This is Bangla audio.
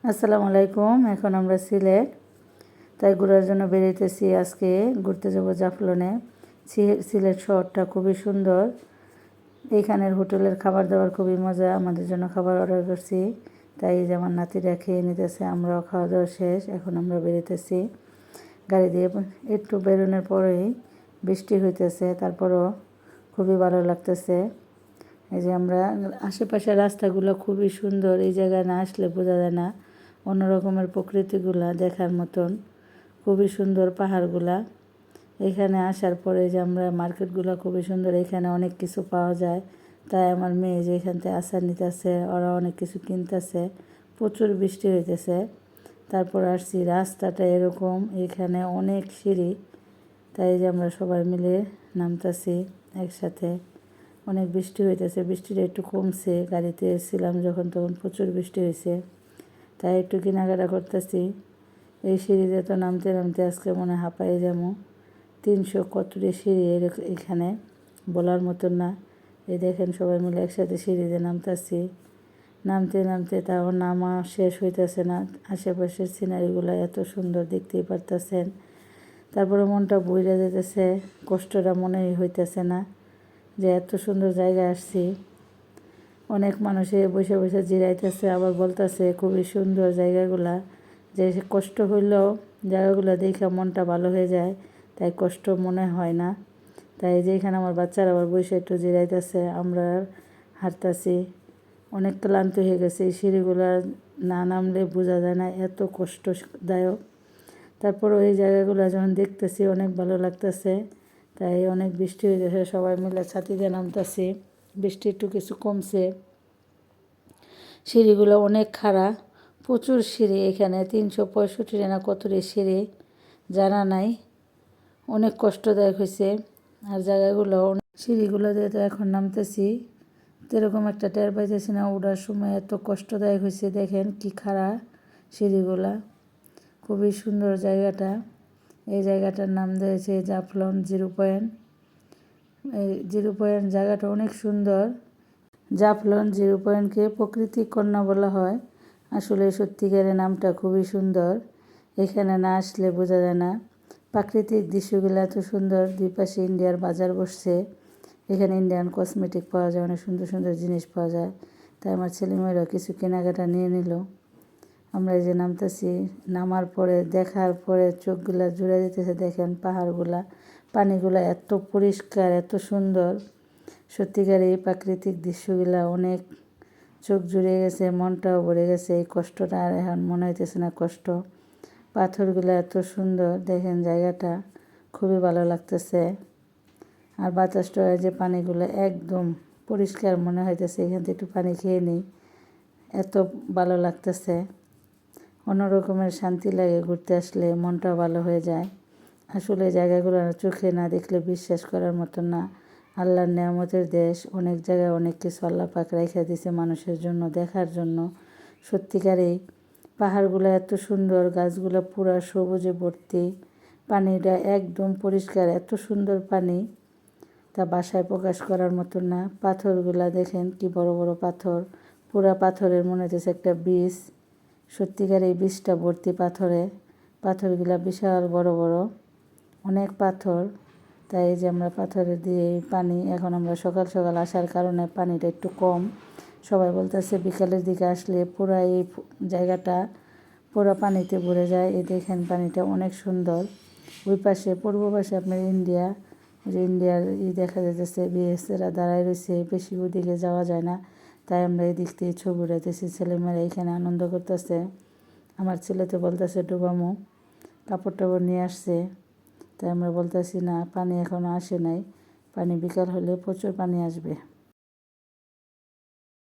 আসসালামু আলাইকুম। এখন আমরা সিলেট, তাই ঘোরার জন্য বেরিয়েছি। আজকে ঘুরতে যাব জাফলনে। সিলেট শহরটা খুবই সুন্দর। এইখানের হোটেলের খাবার দাবার খুবই মজা। আমাদের জন্য খাবার অর্ডার করছি, তাই যে আমার নাতিরা খেয়ে নিতেছে, আমরাও খাওয়া দাওয়া শেষ। এখন আমরা বেরিয়েছি গাড়ি দিয়ে। একটু বেরোনোর পরেই বৃষ্টি হইতেছে, তারপরও খুবই ভালো লাগতেছে। এই যে আমরা আশেপাশের রাস্তাগুলো খুবই সুন্দর। এই জায়গায় না আসলে বোঝা যায় না, অন্য রকমের প্রকৃতিগুলা দেখার মতন, খুবই সুন্দর পাহাড়গুলা। এখানে আসার পরে যে আমরা মার্কেটগুলো খুবই সুন্দর, এখানে অনেক কিছু পাওয়া যায়। তাই আমার মেয়ে যে এখান থেকে আচার নিতেছে, ওরা অনেক কিছু কিনতেছে। প্রচুর বৃষ্টি হইতেছে। তারপর আসছি, রাস্তাটা এরকম, এখানে অনেক সিঁড়ি। তাই যে আমরা সবাই মিলে নামতাছি একসাথে। অনেক বৃষ্টি হইতেছে, বৃষ্টিটা একটু কমছে। গাড়িতে এসেছিলাম যখন, তখন প্রচুর বৃষ্টি হয়েছে, তাই একটু কেনাকাটা করতেছি। এই সিঁড়িতে তো নামতে নামতে আজকে মনে হাঁপাই যাবো। 300 কতটি সিঁড়ি এখানে, বলার মতন না। এই দেখেন সবাই মিলে একসাথে সিঁড়িতে নামতেছি। নামতে নামতে তাও নামা শেষ হইতেছে না। আশেপাশের সিনারিগুলো এত সুন্দর, দেখতেই পারতেছেন। তারপরে মনটা বইরা যেতেছে, কষ্টটা মনেই হইতেছে না যে এত সুন্দর জায়গায় আসছি। অনেক মানুষে বসে বসে জিরাইতেছে, আবার বলতেছে খুবই সুন্দর জায়গাগুলা, যে কষ্ট হইলেও জায়গাগুলো দেখে মনটা ভালো হয়ে যায়, তাই কষ্ট মনে হয় না। তাই যেখানে আমার বাচ্চারা আবার বসে একটু জিরাইতেছে, আমরা হাঁটতেছি। অনেক ক্লান্ত হয়ে গেছে, এই সিঁড়িগুলো না নামলে বোঝা যায় না এত কষ্টদায়ক। তারপরও এই জায়গাগুলো যখন দেখতেছি অনেক ভালো লাগতেছে। তাই অনেক বৃষ্টি হয়ে গেছে, সবাই মিলে ছাতিতে নামতেছি। বৃষ্টি একটু কিছু কমছে। সিঁড়িগুলো অনেক খাড়া, প্রচুর সিঁড়ি। এখানে 365 না কতটি সিঁড়ি জানা নাই। অনেক কষ্টদায়ক হয়েছে। আর জায়গাগুলো সিঁড়িগুলো দিয়ে তো এখন নামতেছি, এরকম একটা টের পাইতেছি না ওঠার সময় এত কষ্টদায়ক হয়েছে। দেখেন কি খাড়া সিঁড়িগুলা, খুবই সুন্দর জায়গাটা। এই জায়গাটার নাম দিয়েছে জাফলন 0 পয়েন্ট। এই 0 পয়েন্ট জায়গাটা অনেক সুন্দর। জাফলন 0 পয়েন্টকে প্রকৃতিক কন্যা বলা হয়। আসলে সত্যিকারের নামটা খুবই সুন্দর। এখানে না আসলে বোঝা যায় না। প্রাকৃতিক দৃশ্যগুলো এত সুন্দর। দুই পাশে ইন্ডিয়ার বাজার বসছে। এখানে ইন্ডিয়ান কসমেটিক পাওয়া যায়, অনেক সুন্দর সুন্দর জিনিস পাওয়া যায়। তাই আমার ছেলেমেয়েরা কিছু কেনাকাটা নিয়ে নিল। আমরা এই যে নামতেছি, নামার পরে দেখার পরে চোখগুলা জুড়ে যেতেছে। দেখেন পাহাড়গুলা, পানিগুলা এত পরিষ্কার, এত সুন্দর। সত্যিকার এই প্রাকৃতিক দৃশ্যগুলা অনেক চোখ জুড়ে গেছে, মনটাও ভরে গেছে। এই কষ্টটা আর এখন মনে হইতেছে না কষ্ট। পাথরগুলো এত সুন্দর, দেখেন জায়গাটা খুবই ভালো লাগতেছে। আর বাতাসটা যে পানিগুলো একদম পরিষ্কার মনে হইতেছে। এখান থেকে একটু পানি খেয়ে নিই, এত ভালো লাগতেছে। অন্যরকমের শান্তি লাগে ঘুরতে আসলে, মনটাও ভালো হয়ে যায়। আসলে জায়গাগুলো চোখে না দেখলে বিশ্বাস করার মতো না। আল্লাহর নেয়ামতের দেশ। অনেক জায়গায় অনেক কিছু আল্লাহ পাক রেখে দিয়েছে মানুষের জন্য, দেখার জন্য। সত্যিকারেই পাহাড়গুলো এত সুন্দর, গাছগুলো পুরা সবুজে ভর্তি, পানিটা একদম পরিষ্কার, এত সুন্দর পানি, তা বাসায় প্রকাশ করার মতো না। পাথরগুলা দেখেন কি বড় বড় পাথর, পুরা পাথরের মনে হচ্ছে একটা বীজ। সত্যিকার এই বীজটা ভর্তি পাথরে। পাথরগুলা বিশাল বড় বড়, অনেক পাথর। তাই এই যে আমরা পাথরে দিয়ে পানি, এখন আমরা সকাল সকাল আসার কারণে পানিটা একটু কম। সবাই বলতেছে বিকালের দিকে আসলে পুরা এই জায়গাটা পুরা পানিতে ভরে যায়। এই দেখেন পানিটা অনেক সুন্দর। ওই পাশে পূর্ব পাশে আপনার ইন্ডিয়া, যে ইন্ডিয়ার দেখা যাচ্ছে, বিএসএরা দাঁড়ায় রয়েছে। বেশি ওইদিকে যাওয়া যায় না, তাই আমরা এই দিক থেকে ছবি উঠাইতেছি। ছেলেমেয়েরা এখানে আনন্দ করতেছে। আমার ছেলে তো বলতেছে ডুবামো, কাপড় টাপড় নিয়ে আসছে। তাই আমরা বলতেছি না, পানি এখনও আসে নাই, পানি বিকাল হলে প্রচুর পানি আসবে।